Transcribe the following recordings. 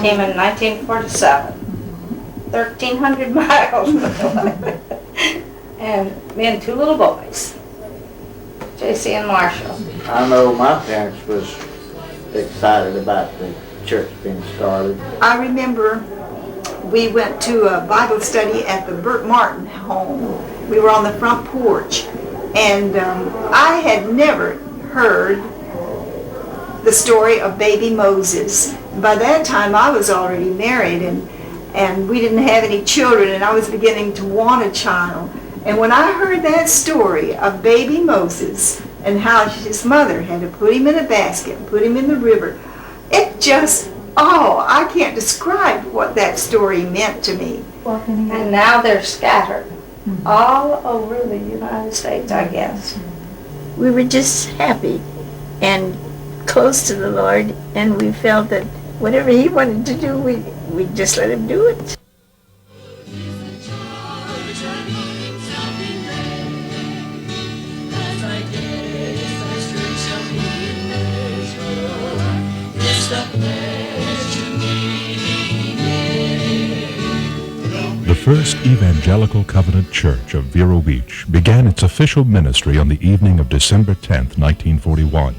came in 1947. 1,300 miles. And me and two little boys, JC and Marshall. I know my parents was excited about the church being started. I remember we went to a Bible study at the Burt Martin home. We were on the front porch, and I had never heard the story of baby Moses. By that time I was already married, and we didn't have any children, and I was beginning to want a child. And when I heard that story of baby Moses and how his mother had to put him in a basket and put him in the river, it just, I can't describe what that story meant to me. And now they're scattered all over the United States, I guess. We were just happy and close to the Lord, and we felt that whatever He wanted to do, we just let Him do it. The First Evangelical Covenant Church of Vero Beach began its official ministry on the evening of December 10, 1941,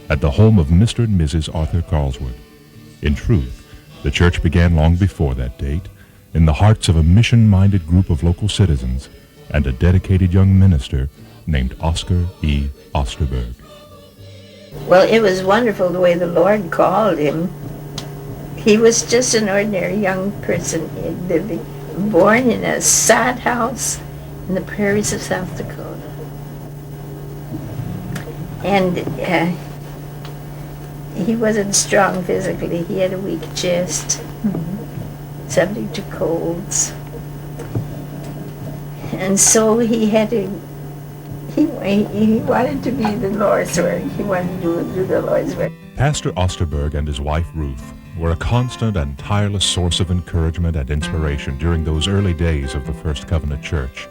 at the home of Mr. and Mrs. Arthur Carlsworth. In truth, the church began long before that date, in the hearts of a mission-minded group of local citizens and a dedicated young minister named Oscar E. Osterberg. Well, it was wonderful the way the Lord called him. He was just an ordinary young person, born in a sod house in the prairies of South Dakota. And he wasn't strong physically. He had a weak chest, subject to colds. And so he had to, he wanted to be the Lord's work. He wanted to do the Lord's work. Pastor Osterberg and his wife Ruth were a constant and tireless source of encouragement and inspiration during those early days of the First Covenant Church.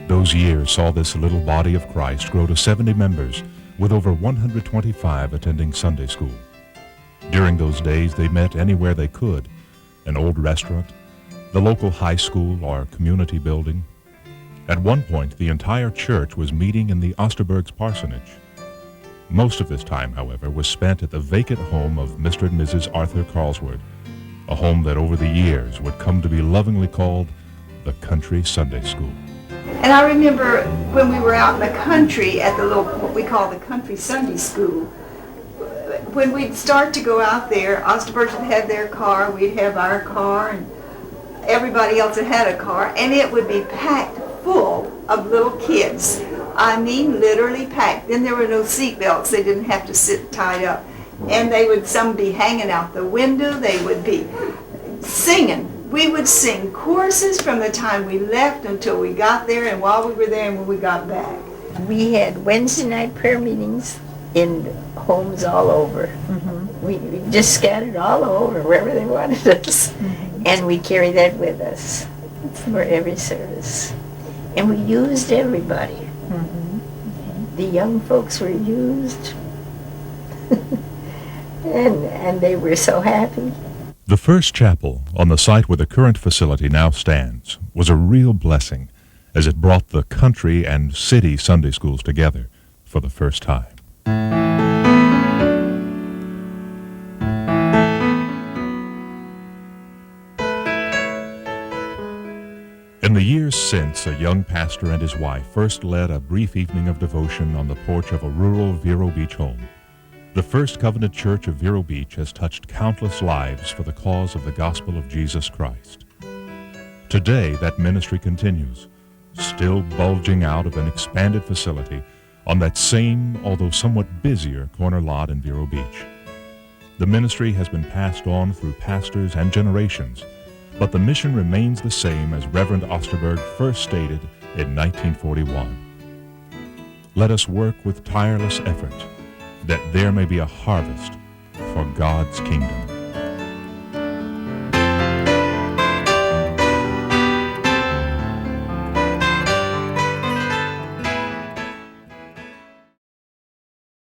Those years saw this little body of Christ grow to 70 members, with over 125 attending Sunday school. During those days, they met anywhere they could, an old restaurant, the local high school or community building. At one point, the entire church was meeting in the Osterbergs' parsonage. Most of this time, however, was spent at the vacant home of Mr. and Mrs. Arthur Carlsworth, a home that over the years would come to be lovingly called the Country Sunday School. And I remember when we were out in the country at the little, what we call the Country Sunday School, when we'd start to go out there, Osterbergs would have their car, we'd have our car, and everybody else had a car, and it would be packed full of little kids. I mean, literally packed. Then there were no seat belts. They didn't have to sit tied up. And they would, some be hanging out the window. They would be singing. We would sing choruses from the time we left until we got there, and while we were there and when we got back. We had Wednesday night prayer meetings in homes all over. We just scattered all over wherever they wanted us. And we carried that with us for every service. And we used everybody. The young folks were used, and they were so happy. The first chapel, on the site where the current facility now stands, was a real blessing as it brought the country and city Sunday schools together for the first time. In the years since, a young pastor and his wife first led a brief evening of devotion on the porch of a rural Vero Beach home. The First Covenant Church of Vero Beach has touched countless lives for the cause of the gospel of Jesus Christ. Today, that ministry continues, still bulging out of an expanded facility on that same, although somewhat busier, corner lot in Vero Beach. The ministry has been passed on through pastors and generations, but the mission remains the same as Reverend Osterberg first stated in 1941. Let us work with tireless effort, that there may be a harvest for God's kingdom.